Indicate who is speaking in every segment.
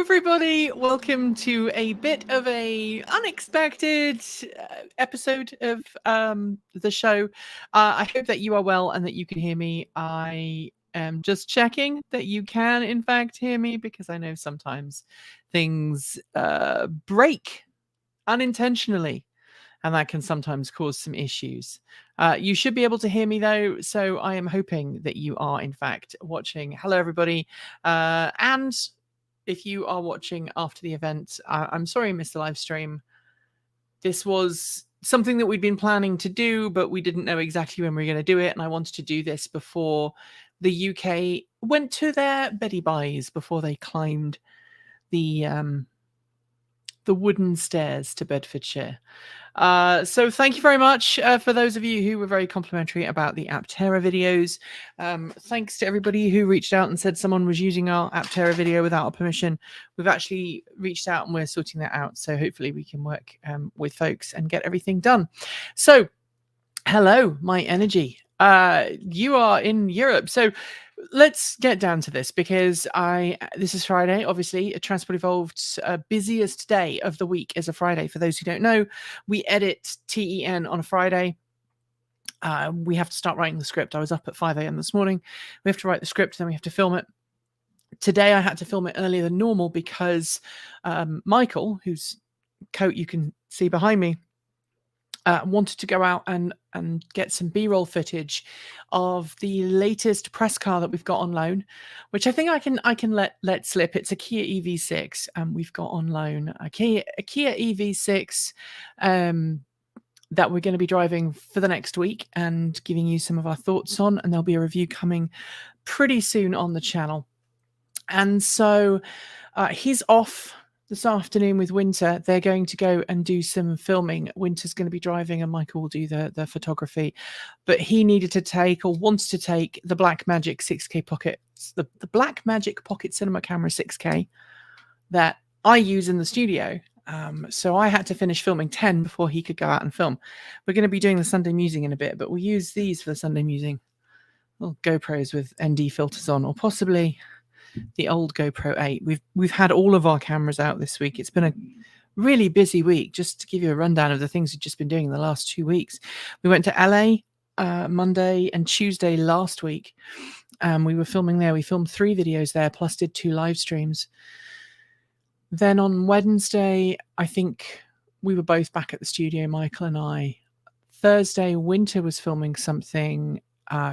Speaker 1: everybody. Welcome to a bit of a unexpected episode of the show. I hope that you are well and that you can hear me. I am just checking that you can, in fact, hear me because I know sometimes things break unintentionally, and that can sometimes cause some issues. You should be able to hear me though, so I am hoping that you are, in fact, watching. Hello, everybody. And if you are watching after the event, I'm sorry I missed the live stream. This was something that we'd been planning to do, but we didn't know exactly when we were going to do it. And I wanted to do this before the UK went to their Betty Buys, before they climbed the wooden stairs to Bedfordshire. So thank you very much for those of you who were very complimentary about the Aptera videos. Thanks to everybody who reached out and said someone was using our Aptera video without our permission. We've actually reached out and we're sorting that out. So hopefully we can work with folks and get everything done. So hello, my energy. You are in Europe. So let's get down to this because this is Friday, obviously. Transport Evolved's busiest day of the week is a Friday. For those who don't know, we edit TEN on a Friday. We have to start writing the script. I was up at 5 a.m. this morning. We have to write the script, then we have to film it. Today I had to film it earlier than normal because Michael, whose coat you can see behind me, wanted to go out and get some B-roll footage of the latest press car that we've got on loan, which I think I can let slip. It's a Kia EV6, and we've got on loan a Kia EV6 that we're going to be driving for the next week and giving you some of our thoughts on, and there'll be a review coming pretty soon on the channel. And so he's off this afternoon with Winter. They're going to go and do some filming. Winter's going to be driving and Michael will do the photography. But he needed to take, or wants to take, the Blackmagic 6K Pocket, the Blackmagic Pocket Cinema Camera 6K that I use in the studio. So I had to finish filming 10 before he could go out and film. We're going to be doing the Sunday musing in a bit, but we'll use these for the Sunday musing. Little GoPros with ND filters on, or possibly the old GoPro 8. We've had all of our cameras out this week. It's been a really busy week. Just to give you a rundown of the things we've just been doing in the last 2 weeks. We went to LA Monday and Tuesday last week. We were filming there. We filmed 3 videos there, plus did 2 live streams. Then on Wednesday, I think we were both back at the studio, Michael and I. Thursday, Winter was filming something.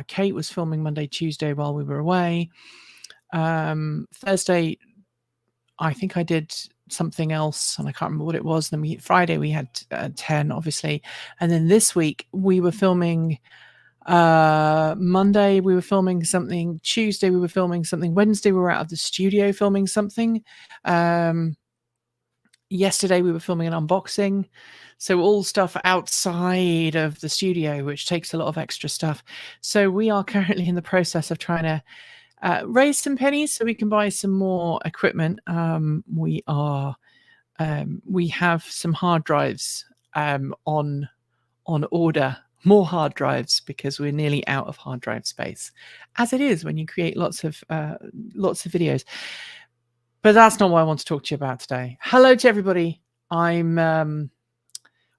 Speaker 1: Kate was filming Monday, Tuesday while we were away. Thursday, I think I did something else and I can't remember what it was. Then Friday we had 10, obviously. And then this week we were filming, Monday we were filming something, Tuesday we were filming something, Wednesday we were out of the studio filming something. Yesterday we were filming an unboxing. So all stuff outside of the studio, which takes a lot of extra stuff. So we are currently in the process of trying to raise some pennies so we can buy some more equipment. We have some hard drives on order, more hard drives, because we're nearly out of hard drive space, as it is when you create lots of videos. But that's not what I want to talk to you about today. Hello to everybody.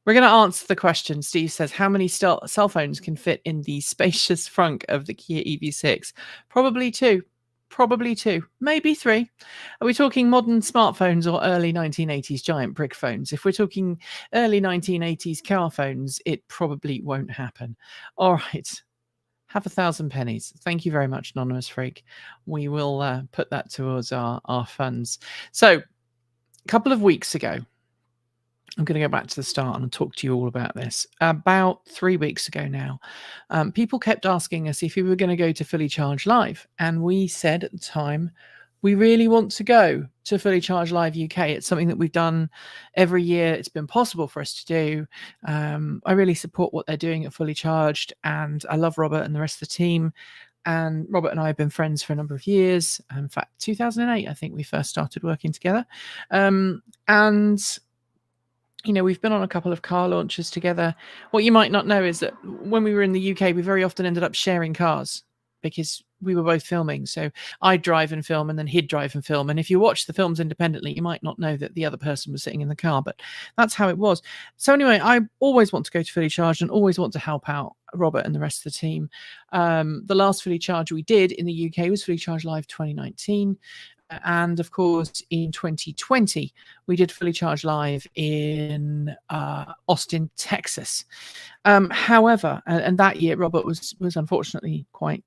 Speaker 1: We're going to answer the question. Steve says, how many cell phones can fit in the spacious frunk of the Kia EV6? Probably 2. Probably 2. Maybe 3. Are we talking modern smartphones or early 1980s giant brick phones? If we're talking early 1980s car phones, it probably won't happen. All right. Have 1,000 pennies. Thank you very much, Anonymous Freak. We will put that towards our funds. So a couple of weeks ago, I'm going to go back to the start and talk to you all about this. About 3 weeks ago now, people kept asking us if we were going to go to Fully Charged Live. And we said at the time, we really want to go to Fully Charged Live UK. It's something that we've done every year. It's been possible for us to do. I really support what they're doing at Fully Charged. And I love Robert and the rest of the team. And Robert and I have been friends for a number of years. In fact, 2008, I think we first started working together. And you know, we've been on a couple of car launches together. What you might not know is that when we were in the UK, we very often ended up sharing cars because we were both filming. So I'd drive and film, and then he'd drive and film. And if you watch the films independently, you might not know that the other person was sitting in the car, but that's how it was. So anyway, I always want to go to Fully Charged and always want to help out Robert and the rest of the team. The last Fully Charged we did in the UK was Fully Charged Live 2019. And of course, in 2020, we did Fully Charged Live in Austin, Texas. However, and that year, Robert was unfortunately quite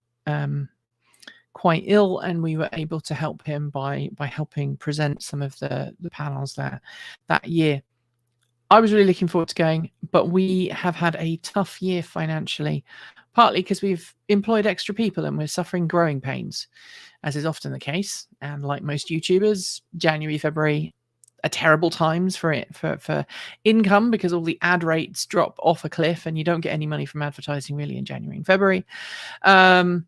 Speaker 1: ill, and we were able to help him by helping present some of the panels there that year. I was really looking forward to going, but we have had a tough year financially, partly because we've employed extra people and we're suffering growing pains, as is often the case. And like most YouTubers, January, February are terrible times for income, because all the ad rates drop off a cliff and you don't get any money from advertising really in January and February. I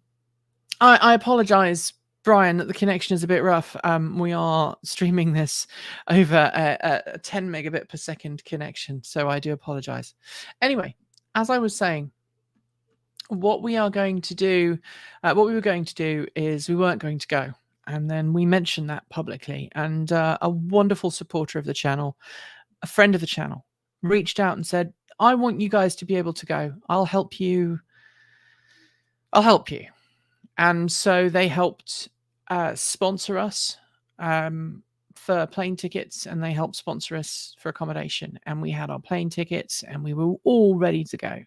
Speaker 1: apologize, Brian, that the connection is a bit rough. We are streaming this over a 10 megabit per second connection, so I do apologize. Anyway, as I was saying, what we were going to do is we weren't going to go. And then we mentioned that publicly, and a wonderful supporter of the channel, a friend of the channel, reached out and said, I want you guys to be able to go. I'll help you. And so they helped sponsor us for plane tickets, and they helped sponsor us for accommodation. And we had our plane tickets, and we were all ready to go.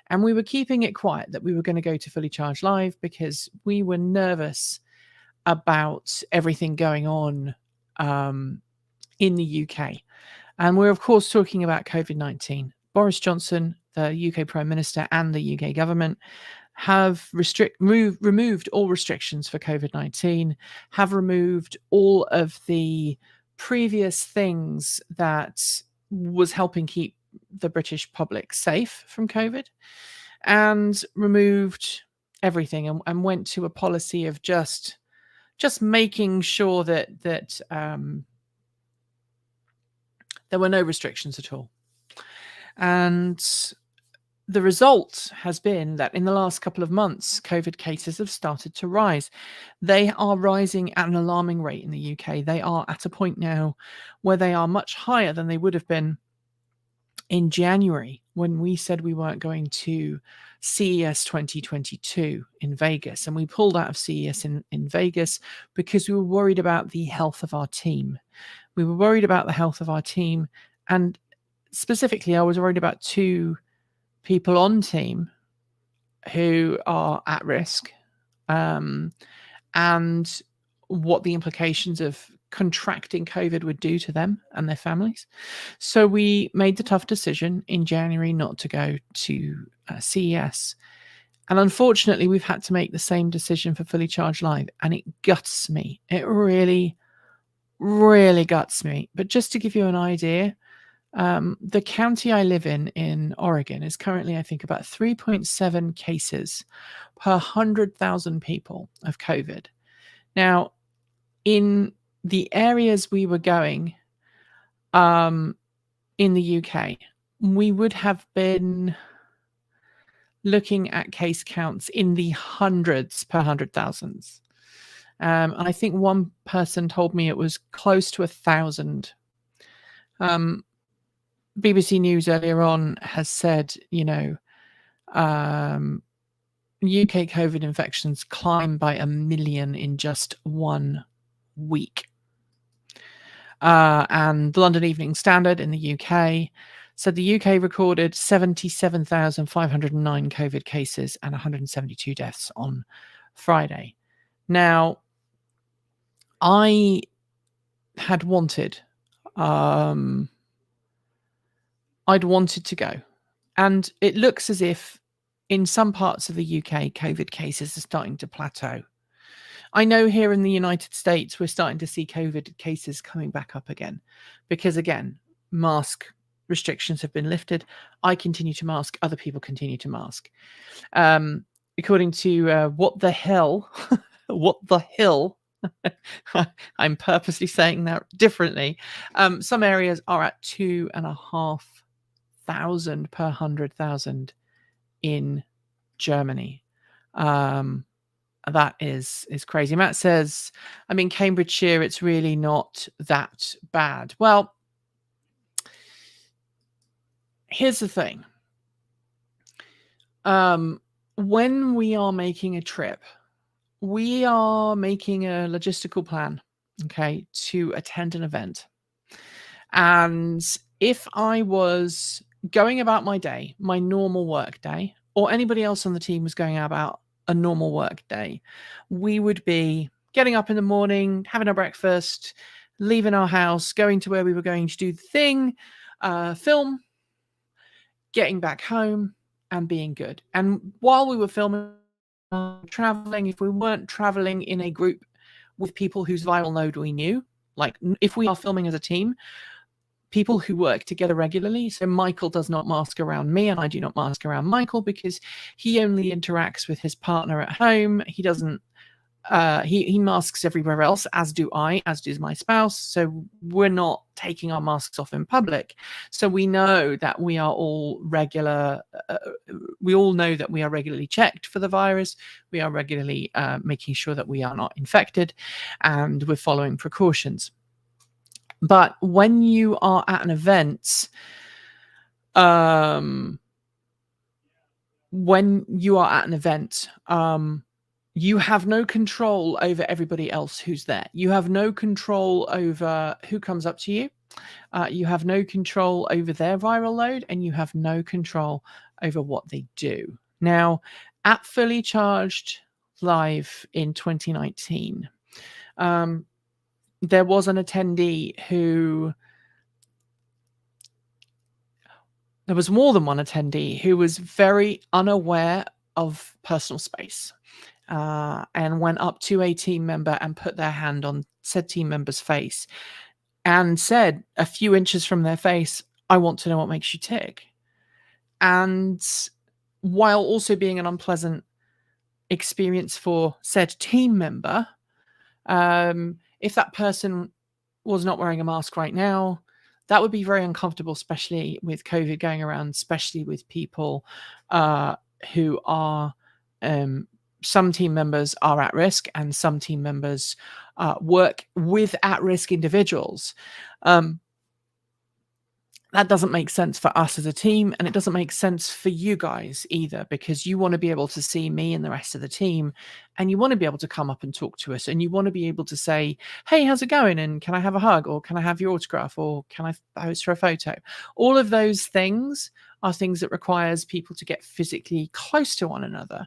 Speaker 1: And we were keeping it quiet that we were going to go to Fully Charged Live because we were nervous about everything going on in the UK. And we're, of course, talking about COVID-19. Boris Johnson, the UK Prime Minister, and the UK government have removed all restrictions for COVID-19, have removed all of the previous things that was helping keep the British public safe from COVID, and removed everything and went to a policy of just making sure that there were no restrictions at all. And the result has been that in the last couple of months, COVID cases have started to rise. They are rising at an alarming rate in the UK. They are at a point now where they are much higher than they would have been in January, when we said we weren't going to CES 2022 in Vegas. And we pulled out of CES in Vegas because we were worried about the health of our team. We were worried about the health of our team. And specifically, I was worried about two people on team who are at risk, and what the implications of contracting COVID would do to them and their families. So we made the tough decision in January not to go to CES. And unfortunately, we've had to make the same decision for Fully Charged Live, and it guts me. It really, really guts me. But just to give you an idea, the county I live in Oregon, is currently, I think, about 3.7 cases per 100,000 people of COVID. Now, in the areas we were going in the UK, we would have been looking at case counts in the hundreds per 100,000. And I think one person told me it was close to 1,000. BBC News earlier on has said, UK COVID infections climbed by 1 million in just 1 week. And the London Evening Standard in the UK said the UK recorded 77,509 COVID cases and 172 deaths on Friday. Now, I had wanted, I'd wanted to go. And it looks as if in some parts of the UK, COVID cases are starting to plateau. I know here in the United States, we're starting to see COVID cases coming back up again, because again, mask restrictions have been lifted. I continue to mask, other people continue to mask. According to What the Hell, What the Hill, I'm purposely saying that differently. Some areas are at 2,500 per 100,000 in Germany. That is crazy. Matt says, "I'm in Cambridgeshire. It's really not that bad." Well, here's the thing. When we are making a trip, we are making a logistical plan, okay, to attend an event. And if I was going about my day, my normal work day, or anybody else on the team was going about a normal work day, we would be getting up in the morning, having our breakfast, leaving our house, going to where we were going to do the thing, film, getting back home, and being good. And while we were filming, traveling, if we weren't traveling in a group with people whose viral load we knew, like if we are filming as a team, people who work together regularly. So Michael does not mask around me, and I do not mask around Michael because he only interacts with his partner at home. He doesn't. He masks everywhere else, as do I, as does my spouse. So we're not taking our masks off in public. So we know that we are all regular. We all know that we are regularly checked for the virus. We are regularly making sure that we are not infected, and we're following precautions. But when you are at an event, you have no control over everybody else who's there. You have no control over who comes up to you. You have no control over their viral load, and you have no control over what they do. Now, at Fully Charged Live in 2019, there was an attendee who... There was more than one attendee who was very unaware of personal space, and went up to a team member and put their hand on said team member's face and said a few inches from their face, "I want to know what makes you tick." And while also being an unpleasant experience for said team member, if that person was not wearing a mask right now, that would be very uncomfortable, especially with COVID going around, especially with people who are... some team members are at risk, and some team members work with at-risk individuals. That doesn't make sense for us as a team, and it doesn't make sense for you guys either, because you want to be able to see me and the rest of the team, and you want to be able to come up and talk to us, and you want to be able to say, "Hey, how's it going? And can I have a hug? Or can I have your autograph? Or can I pose for a photo?" All of those things are things that requires people to get physically close to one another.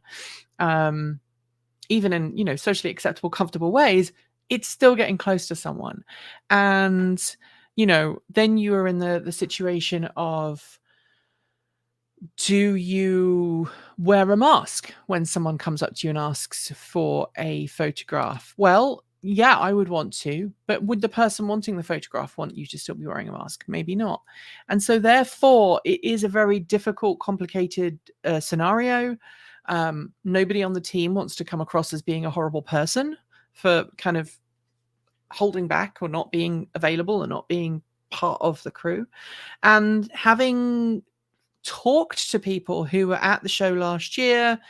Speaker 1: Even in, socially acceptable, comfortable ways, it's still getting close to someone. And then you are in the situation of, do you wear a mask when someone comes up to you and asks for a photograph? Well, yeah, I would want to, but would the person wanting the photograph want you to still be wearing a mask? Maybe not. And so therefore, it is a very difficult, complicated scenario. Nobody on the team wants to come across as being a horrible person for kind of holding back or not being available and not being part of the crew. And having talked to people who were at the show last year,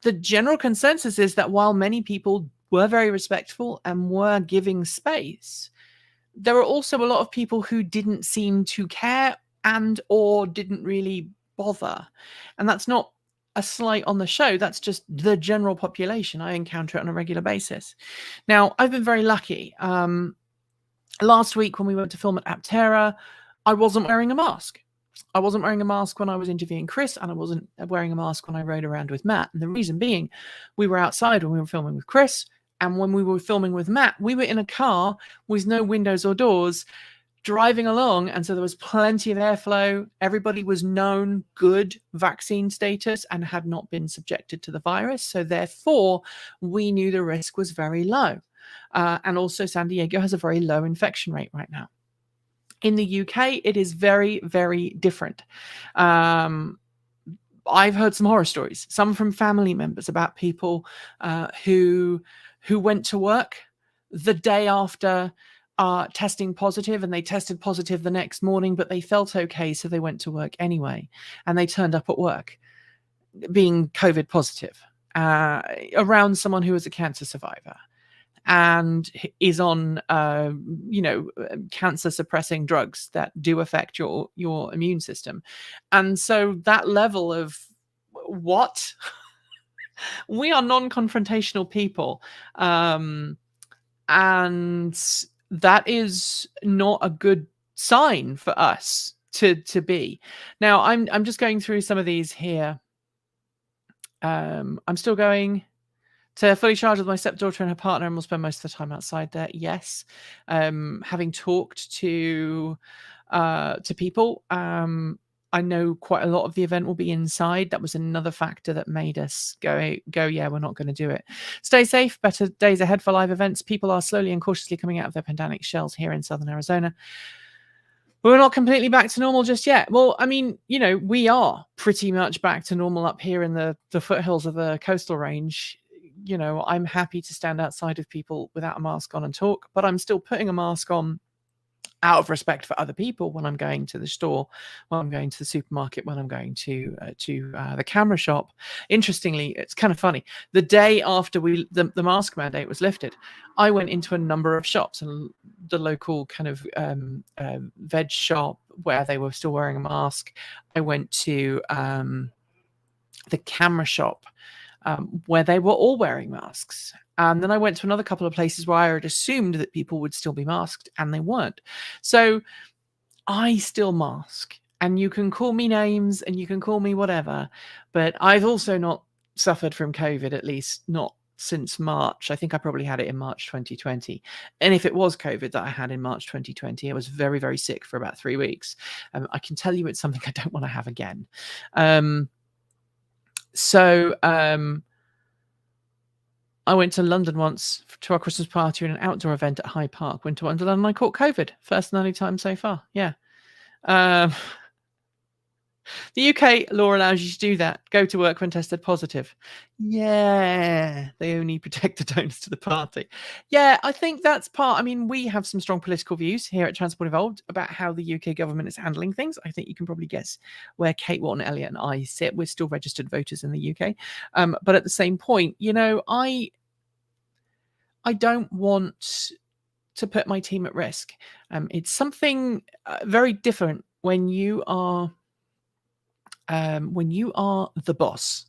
Speaker 1: the general consensus is that while many people were very respectful and were giving space, there were also a lot of people who didn't seem to care and or didn't really bother. And that's not a slight on the show. That's just the general population. I encounter it on a regular basis. Now, I've been very lucky. Last week when we went to film at Aptera, I wasn't wearing a mask. I wasn't wearing a mask when I was interviewing Chris, and I wasn't wearing a mask when I rode around with Matt. And the reason being, we were outside when we were filming with Chris, and when we were filming with Matt, we were in a car with no windows or doors, driving along, and so there was plenty of airflow. Everybody was known good vaccine status and had not been subjected to the virus, so therefore we knew the risk was very low. And also San Diego has a very low infection rate right now. In the UK, it is very, very different. I've heard some horror stories, some from family members, about people who went to work the day after testing positive, and they tested positive the next morning, but they felt okay, so they went to work anyway, and they turned up at work being COVID positive. around someone who is a cancer survivor and is on cancer suppressing drugs that do affect your immune system. And so that level of what we are non-confrontational people, and that is not a good sign for us to be. Now I'm just going through some of these here. I'm still going to fully charge with my stepdaughter and her partner, and we'll spend most of the time outside there. Yes. Having talked to people, I know quite a lot of the event will be inside. That was another factor that made us go, yeah, we're not going to do it. Stay safe. Better days ahead for live events. People are slowly and cautiously coming out of their pandemic shells here in Southern Arizona. We're not completely back to normal just yet. Well, I mean, we are pretty much back to normal up here in the foothills of the coastal range. I'm happy to stand outside of people without a mask on and talk, but I'm still putting a mask on out of respect for other people when I'm going to the store, when I'm going to the supermarket, when I'm going to the camera shop. Interestingly, it's kind of funny. The day after the mask mandate was lifted, I went into a number of shops, and the local kind of veg shop where they were still wearing a mask. I went to the camera shop where they were all wearing masks. And then I went to another couple of places where I had assumed that people would still be masked, and they weren't. So I still mask, and you can call me names and you can call me whatever, but I've also not suffered from COVID, at least not since March. I think I probably had it in March 2020. And if it was COVID that I had in March 2020, I was very, very sick for about 3 weeks. I can tell you it's something I don't want to have again. I went to London once to our Christmas party and an outdoor event at Hyde Park. Went to Wonderland and I caught COVID. First and only time so far. Yeah. The UK law allows you to do that. Go to work when tested positive. Yeah. They only protect the donors to the party. Yeah, I think that's part. I mean, we have some strong political views here at Transport Evolved about how the UK government is handling things. I think you can probably guess where Kate, Wharton, Elliott and I sit. We're still registered voters in the UK. But at the same point, I don't want to put my team at risk. It's something very different when you are the boss,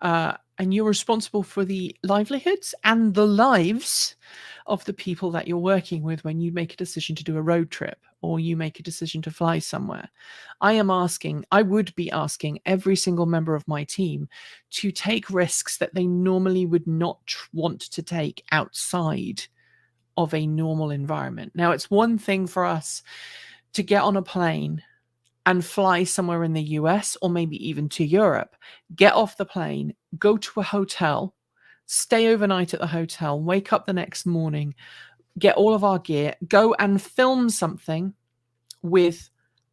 Speaker 1: and you're responsible for the livelihoods and the lives of the people that you're working with when you make a decision to do a road trip or you make a decision to fly somewhere. I would be asking every single member of my team to take risks that they normally would not want to take outside of a normal environment. Now, it's one thing for us to get on a plane and fly somewhere in the US or maybe even to Europe, get off the plane, go to a hotel, stay overnight at the hotel, wake up the next morning, get all of our gear, go and film something with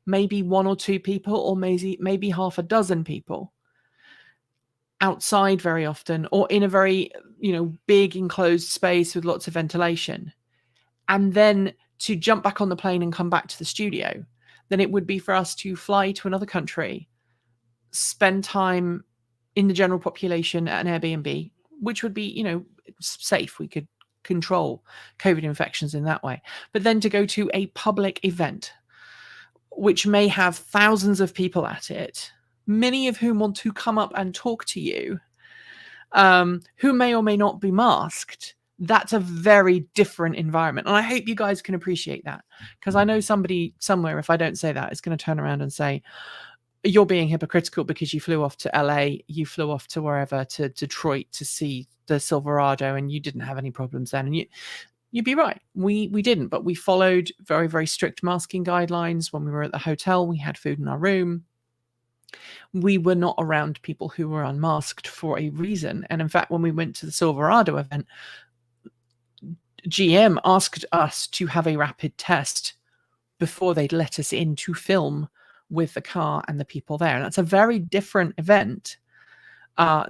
Speaker 1: maybe one or two people or maybe half a dozen people outside very often, or in a very, big enclosed space with lots of ventilation, and then to jump back on the plane and come back to the studio, than it would be for us to fly to another country, spend time in the general population at an Airbnb, which would be, safe. We could control COVID infections in that way. But then to go to a public event, which may have thousands of people at it, many of whom want to come up and talk to you, who may or may not be masked, that's a very different environment. And I hope you guys can appreciate that, because I know somebody somewhere, if I don't say that, is going to turn around and say, you're being hypocritical because you flew off to LA, you flew off to wherever, to Detroit to see the Silverado, and you didn't have any problems then. And you'd be right. We didn't, but we followed very, very strict masking guidelines. When we were at the hotel, we had food in our room. We were not around people who were unmasked for a reason. And in fact, when we went to the Silverado event, GM asked us to have a rapid test before they'd let us in to film with the car and the people there. And that's a very different event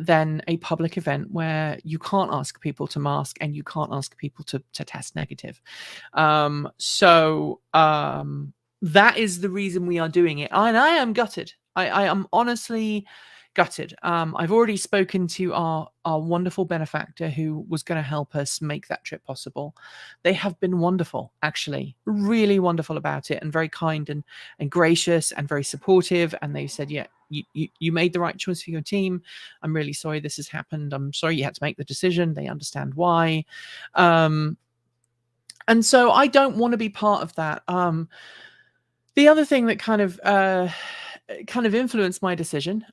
Speaker 1: than a public event where you can't ask people to mask and you can't ask people to test negative. So that is the reason we are doing it. And I am gutted. I am honestly gutted. I've already spoken to our wonderful benefactor who was going to help us make that trip possible. They have been wonderful, actually, really wonderful about it, and very kind and gracious and very supportive. And they said, yeah, you made the right choice for your team. I'm really sorry this has happened. I'm sorry you had to make the decision. They understand why. And so I don't want to be part of that. The other thing that kind of influenced my decision,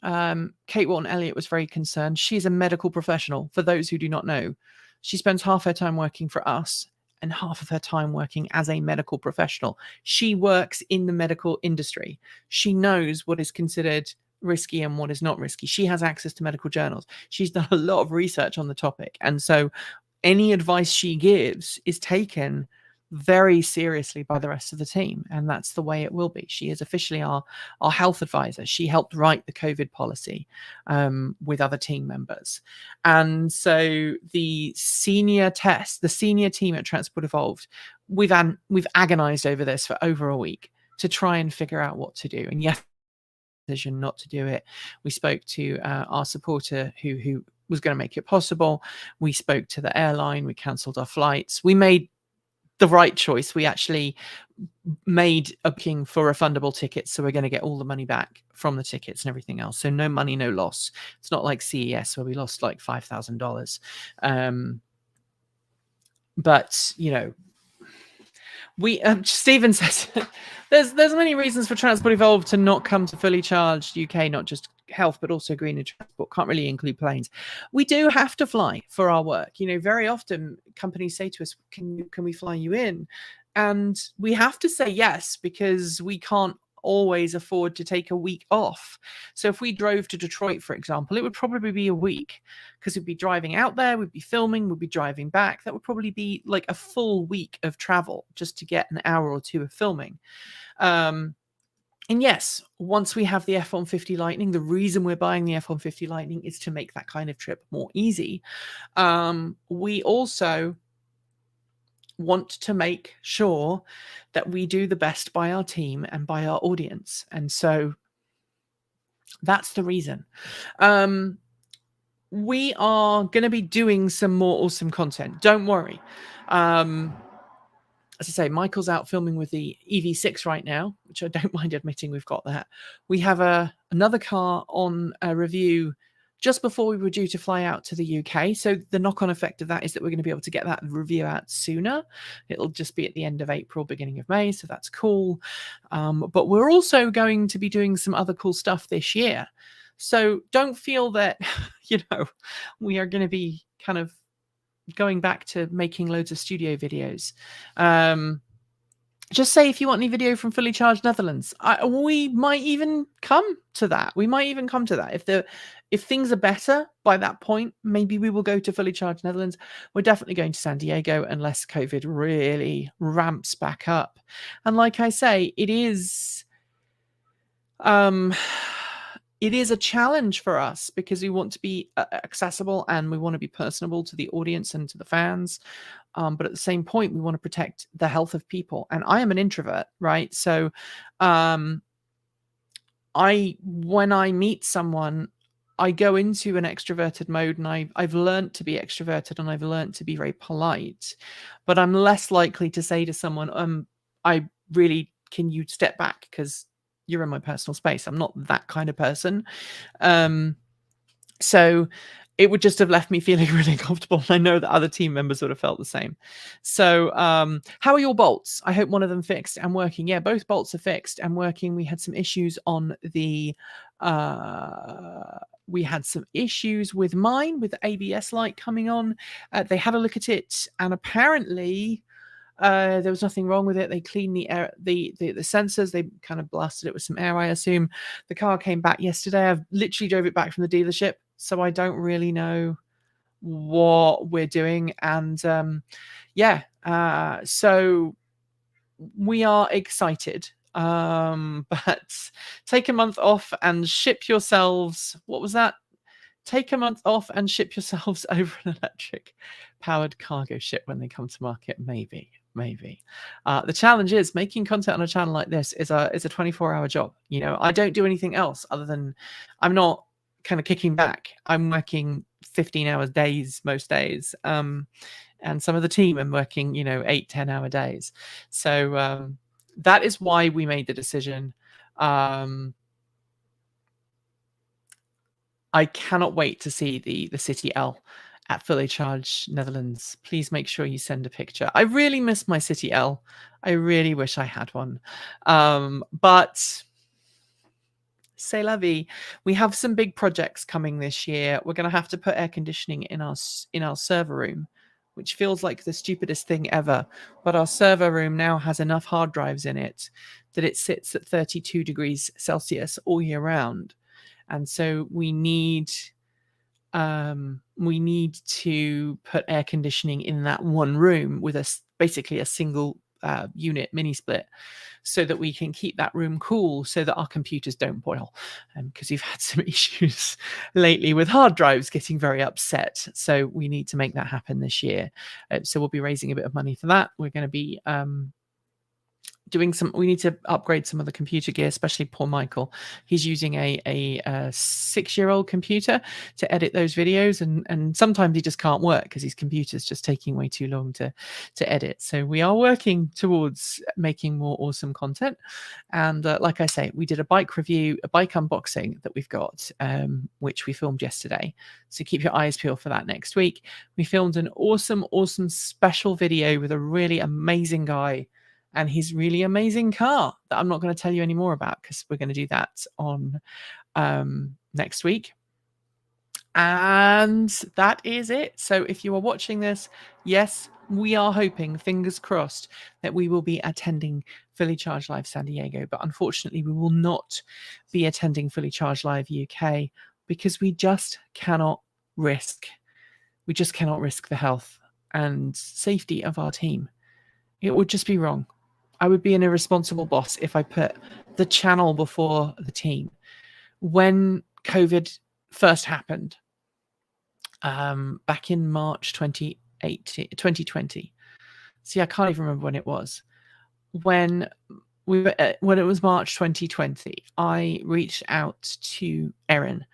Speaker 1: Kate Walton-Elliott was very concerned. She's a medical professional. For those who do not know, she spends half her time working for us and half of her time working as a medical professional. She works in the medical industry. She knows what is considered risky and what is not risky. She has access to medical journals. She's done a lot of research on the topic. And so any advice she gives is taken very seriously by the rest of the team, and that's the way it will be. She is officially our health advisor. She helped write the COVID policy with other team members, and so the senior team at Transport Evolved, we've agonized over this for over a week to try and figure out what to do. And yes, decision not to do it. We spoke to our supporter who was going to make it possible. We spoke to the airline. We cancelled our flights. We made the right choice. We actually made a booking for refundable tickets, so we're going to get all the money back from the tickets and everything else. So no money, no loss. It's not like CES where we lost like $5,000. But you know, we Stephen says there's many reasons for Transport Evolved to not come to Fully Charged UK, not just health but also green and transport. Can't really include planes. We do have to fly for our work. You know, very often companies say to us, can we fly you in? And we have to say yes, because we can't always afford to take a week off. So if we drove to Detroit, for example, it would probably be a week, because we'd be driving out there, we'd be filming, we'd be driving back. That would probably be like a full week of travel just to get an hour or two of filming. And yes, once we have the F-150 Lightning, the reason we're buying the F-150 Lightning is to make that kind of trip more easy. We also want to make sure that we do the best by our team and by our audience. And so that's the reason. We are going to be doing some more awesome content. Don't worry. As I say, Michael's out filming with the EV6 right now, which I don't mind admitting we've got that. We have another car on a review just before we were due to fly out to the UK. So the knock-on effect of that is that we're going to be able to get that review out sooner. It'll just be at the end of April, beginning of May. So that's cool. But we're also going to be doing some other cool stuff this year. So don't feel that, you know, we are going to be kind of going back to making loads of studio videos. Just say if you want any video from Fully Charged Netherlands. We might even come to that. If things are better by that point, maybe we will go to Fully Charged Netherlands. We're definitely going to San Diego unless COVID really ramps back up. And like I say, it is a challenge for us because we want to be accessible and we want to be personable to the audience and to the fans. But at the same point, we want to protect the health of people. And I am an introvert, right? So when I meet someone, I go into an extroverted mode, and I've learned to be extroverted and I've learned to be very polite. But I'm less likely to say to someone, can you step back because you're in my personal space. I'm not that kind of person. So it would just have left me feeling really uncomfortable. I know that other team members would have felt the same. So how are your bolts? I hope one of them fixed and working. Yeah, both bolts are fixed and working. We had some issues on the we had some issues with mine, with the ABS light coming on. They had a look at it, and apparently there was nothing wrong with it. They cleaned the air, the sensors. They kind of blasted it with some air, I assume. The car came back yesterday. I've literally drove it back from the dealership, so I don't really know what we're doing. And so we are excited. But take a month off and ship yourselves. What was that? Take a month off and ship yourselves over an electric powered cargo ship when they come to market. Maybe. The challenge is making content on a channel like this is a 24-hour job. You know, I don't do anything else other than I'm not kind of kicking back. I'm working 15-hour days most days. And some of the team are working, 8-10 hour days. So that is why we made the decision. I cannot wait to see the City L at Fully Charged Netherlands. Please make sure you send a picture. I really miss my City L. I really wish I had one. But c'est la vie. We have some big projects coming this year. We're going to have to put air conditioning in our server room, which feels like the stupidest thing ever. But our server room now has enough hard drives in it that it sits at 32 degrees Celsius all year round. And so we need to put air conditioning in that one room with basically a single unit mini split, so that we can keep that room cool, so that our computers don't boil, because we've had some issues lately with hard drives getting very upset. So we need to make that happen this year. So we'll be raising a bit of money for that. We're going to be we need to upgrade some of the computer gear, especially poor Michael. He's using a 6-year-old computer to edit those videos, and sometimes he just can't work because his computer's just taking way too long to edit. So we are working towards making more awesome content. And like I say, we did a bike review, a bike unboxing that we've got, which we filmed yesterday. So keep your eyes peeled for that next week. We filmed an awesome special video with a really amazing guy and his really amazing car that I'm not going to tell you any more about, because we're going to do that on next week. And that is it. So if you are watching this, yes, we are hoping, fingers crossed, that we will be attending Fully Charged Live San Diego. But unfortunately, we will not be attending Fully Charged Live UK, because we just cannot risk the health and safety of our team. It would just be wrong. I would be an irresponsible boss if I put the channel before the team. When COVID first happened, back in March 2020. See, I can't even remember when it was. When it was March 2020, I reached out to Erin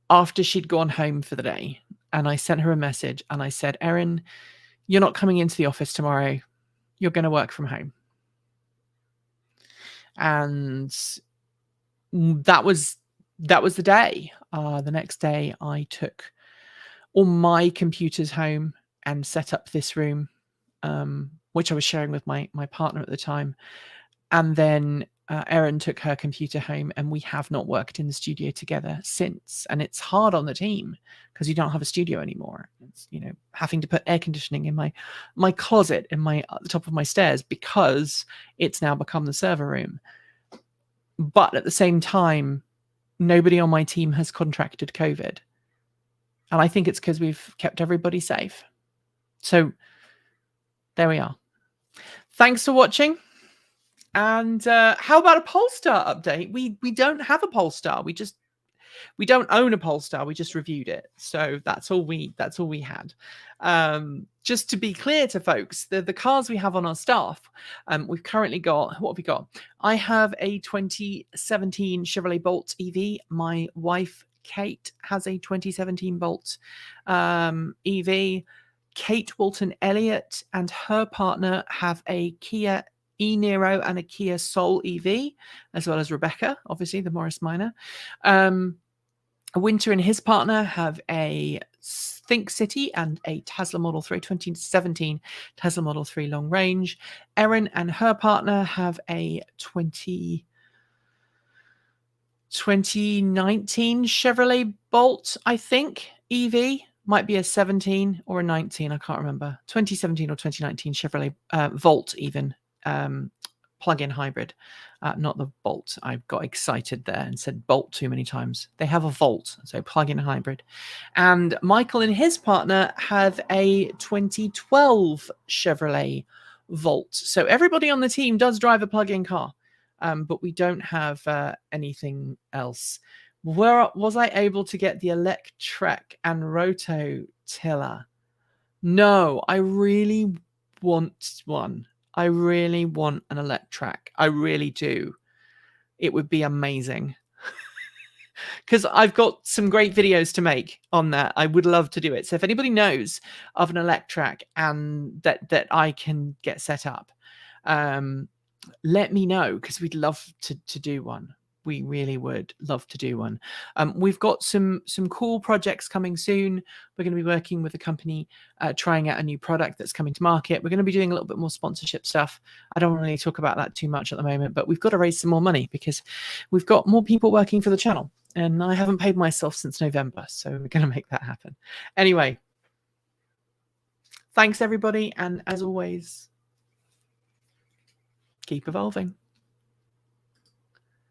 Speaker 1: after she'd gone home for the day, and I sent her a message and I said, Erin, you're not coming into the office tomorrow. You're going to work from home. And that was the day. The next day, I took all my computers home and set up this room, which I was sharing with my partner at the time. And then Erin took her computer home, and we have not worked in the studio together since. And it's hard on the team because you don't have a studio anymore. It's, having to put air conditioning in my closet at the top of my stairs, because it's now become the server room. But at the same time, nobody on my team has contracted COVID. And I think it's because we've kept everybody safe. So there we are. Thanks for watching. And how about a Polestar update? We don't have a Polestar. We don't own a Polestar. We just reviewed it. So that's all we had. Just to be clear to folks, the cars we have on our staff, we've currently got, what have we got? I have a 2017 Chevrolet Bolt EV. My wife, Kate, has a 2017 Bolt EV. Kate Walton Elliott and her partner have a Kia e-Niro and a Kia Soul EV, as well as Rebecca, obviously the Morris Minor. Winter and his partner have a Think City and a Tesla Model 3, 2017 Tesla Model 3 long range. Erin and her partner have a 2019 Chevrolet Bolt, I think, EV. Might be a 17 or a 19, I can't remember. 2017 or 2019 Chevrolet Volt even. Plug-in hybrid, not the Bolt. I got excited there and said Bolt too many times. They have a Volt, so plug-in hybrid. And Michael and his partner have a 2012 Chevrolet Volt. So everybody on the team does drive a plug-in car, but we don't have anything else. Was I able to get the Electrek and Rototiller? No, I really want one. I really want an Electrek. I really do. It would be amazing. because I've got some great videos to make on that. I would love to do it. So if anybody knows of an Electrac and that I can get set up, let me know, because we'd love to do one. We really would love to do one. We've got some cool projects coming soon. We're going to be working with a company trying out a new product that's coming to market. We're going to be doing a little bit more sponsorship stuff. I don't really talk about that too much at the moment, but we've got to raise some more money because we've got more people working for the channel, and I haven't paid myself since November, so we're going to make that happen. Anyway, thanks everybody, and as always, keep evolving.